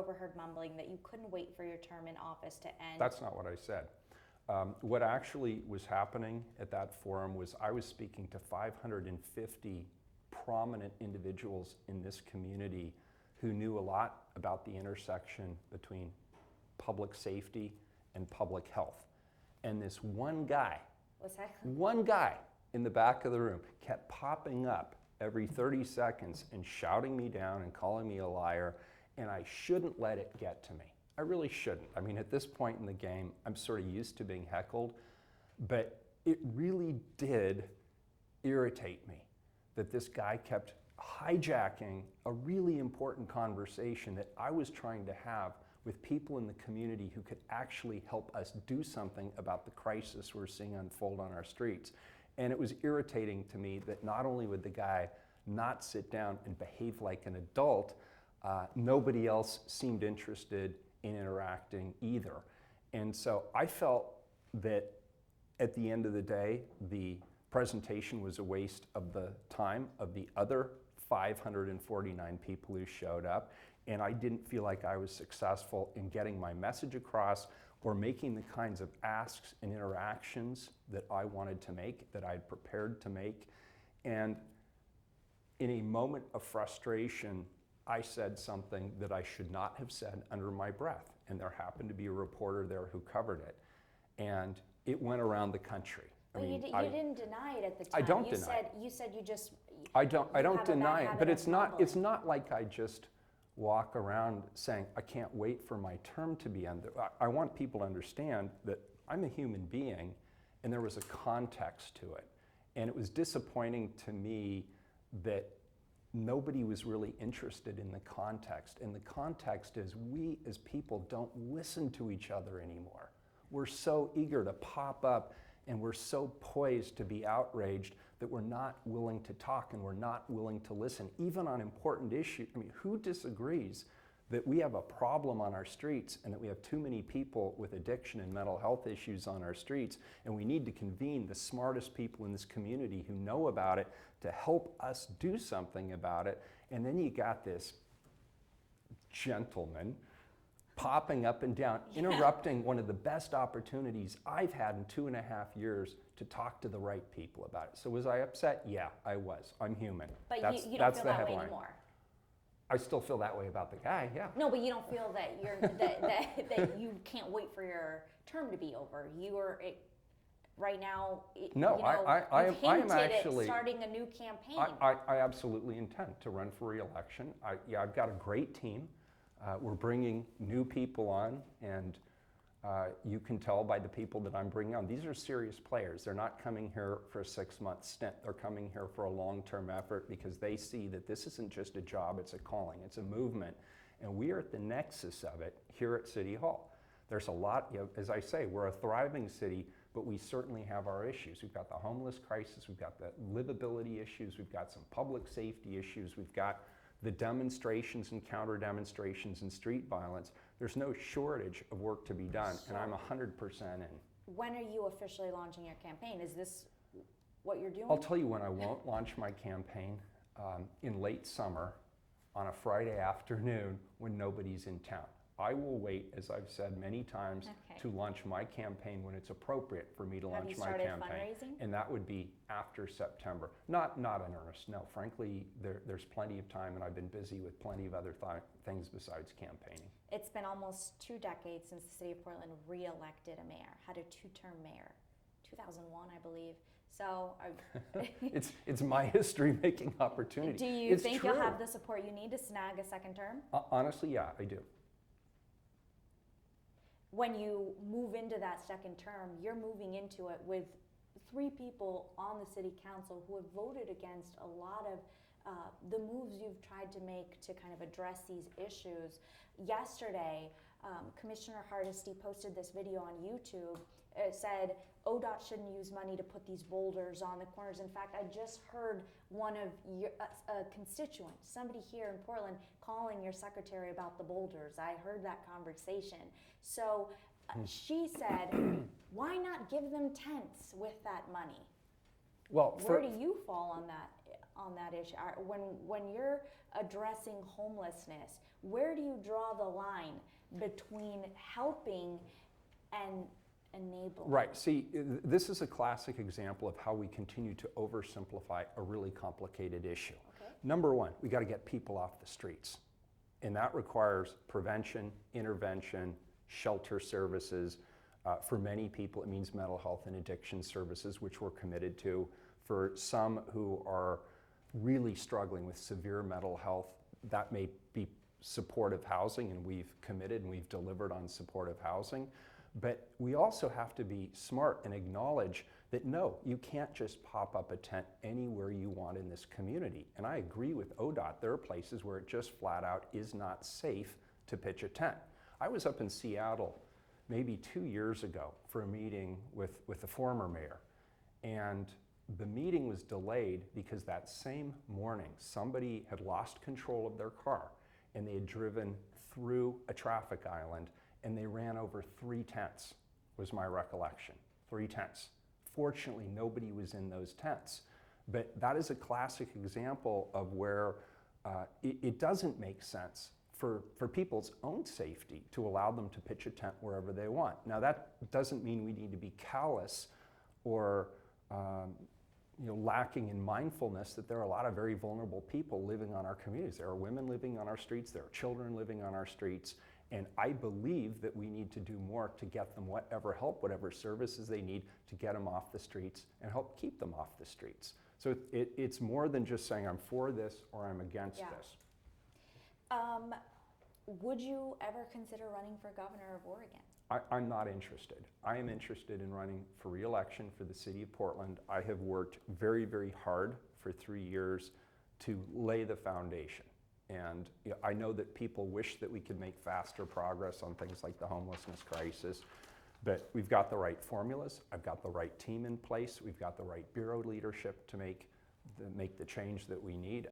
overheard mumbling that you couldn't wait for your term in office to end. That's not what I said. What actually was happening at that forum was I was speaking to 550 prominent individuals in this community who knew a lot about the intersection between public safety and public health. And this one guy in the back of the room kept popping up every 30 seconds and shouting me down and calling me a liar, and I shouldn't let it get to me. I really shouldn't. I mean, at this point in the game, I'm sort of used to being heckled, but it really did irritate me that this guy kept hijacking a really important conversation that I was trying to have with people in the community who could actually help us do something about the crisis we're seeing unfold on our streets. And it was irritating to me that not only would the guy not sit down and behave like an adult, nobody else seemed interested in interacting either. And so I felt that at the end of the day, the presentation was a waste of the time of the other 549 people who showed up, and I didn't feel like I was successful in getting my message across or making the kinds of asks and interactions that I wanted to make, that I'd prepared to make. And in a moment of frustration, I said something that I should not have said under my breath. And there happened to be a reporter there who covered it. And it went around the country. But you didn't deny it at the time. I don't deny it. You said you just... I don't deny it, but it's not like I just walk around saying, I can't wait for my term to be ended. I want people to understand that I'm a human being, and there was a context to it. And it was disappointing to me that nobody was really interested in the context. And the context is we as people don't listen to each other anymore. We're so eager to pop up, and we're so poised to be outraged that we're not willing to talk and we're not willing to listen, even on important issues. I mean, who disagrees that we have a problem on our streets and that we have too many people with addiction and mental health issues on our streets, and we need to convene the smartest people in this community who know about it to help us do something about it? And then you got this gentleman popping up and down, interrupting one of the best opportunities I've had in 2.5 years to talk to the right people about it. So was I upset? Yeah, I was. I'm human. But you don't feel that way anymore. I still feel that way about the guy, yeah. No, but you don't feel that you're that you can't wait for your term to be over. You are right now. No, I am actually starting a new campaign. I absolutely intend to run for re-election. I've got a great team. We're bringing new people on, and you can tell by the people that I'm bringing on. These are serious players. They're not coming here for a 6-month stint. They're coming here for a long-term effort because they see that this isn't just a job, it's a calling, it's a movement. And we are at the nexus of it here at City Hall. There's a lot, as I say, we're a thriving city, but we certainly have our issues. We've got the homeless crisis, we've got the livability issues, we've got some public safety issues, we've got the demonstrations and counter demonstrations and street violence. There's no shortage of work to be done, and I'm 100% in. When are you officially launching your campaign? Is this what you're doing? I'll tell you when I won't launch my campaign, in late summer on a Friday afternoon when nobody's in town. I will wait, as I've said many times, to launch my campaign when it's appropriate for me to launch my campaign. Have you started fundraising? And that would be after September. Not in earnest, no. Frankly, there's plenty of time, and I've been busy with plenty of other things besides campaigning. It's been almost 2 decades since the city of Portland re-elected a mayor, had a 2-term mayor. 2001, I believe. So it's my history-making opportunity. Do you think you'll have the support you need to snag a second term? Honestly, yeah, I do. When you move into that second term, you're moving into it with 3 people on the city council who have voted against a lot of the moves you've tried to make to kind of address these issues. Yesterday, Commissioner Hardesty posted this video on YouTube. It said, ODOT shouldn't use money to put these boulders on the corners. In fact, I just heard one of your constituents, somebody here in Portland, calling your secretary about the boulders. I heard that conversation. So she said, why not give them tents with that money? Well, where do you fall on that? on that issue? When you're addressing homelessness, where do you draw the line between helping and enabling? Right. See, this is a classic example of how we continue to oversimplify a really complicated issue. Okay. Number one, we got to get people off the streets. And that requires prevention, intervention, shelter services. For many people, it means mental health and addiction services, which we're committed to. For some who are really struggling with severe mental health, that may be supportive housing, and we've committed and we've delivered on supportive housing. But we also have to be smart and acknowledge that no, you can't just pop up a tent anywhere you want in this community. And I agree with ODOT, there are places where it just flat out is not safe to pitch a tent. I was up in Seattle maybe 2 years ago for a meeting with the former mayor. And the meeting was delayed because that same morning somebody had lost control of their car and they had driven through a traffic island and they ran over 3 tents, was my recollection. 3 tents. Fortunately, nobody was in those tents. But that is a classic example of where it doesn't make sense for people's own safety to allow them to pitch a tent wherever they want. Now that doesn't mean we need to be callous or lacking in mindfulness that there are a lot of very vulnerable people living on our communities. There are women living on our streets, there are children living on our streets, and I believe that we need to do more to get them whatever help, whatever services they need to get them off the streets and help keep them off the streets. So it's more than just saying I'm for this or I'm against this. Would you ever consider running for governor of Oregon? I'm not interested. I am interested in running for re-election for the city of Portland. I have worked very, very hard for 3 years to lay the foundation. And I know that people wish that we could make faster progress on things like the homelessness crisis, but we've got the right formulas. I've got the right team in place. We've got the right bureau leadership to make the change that we need.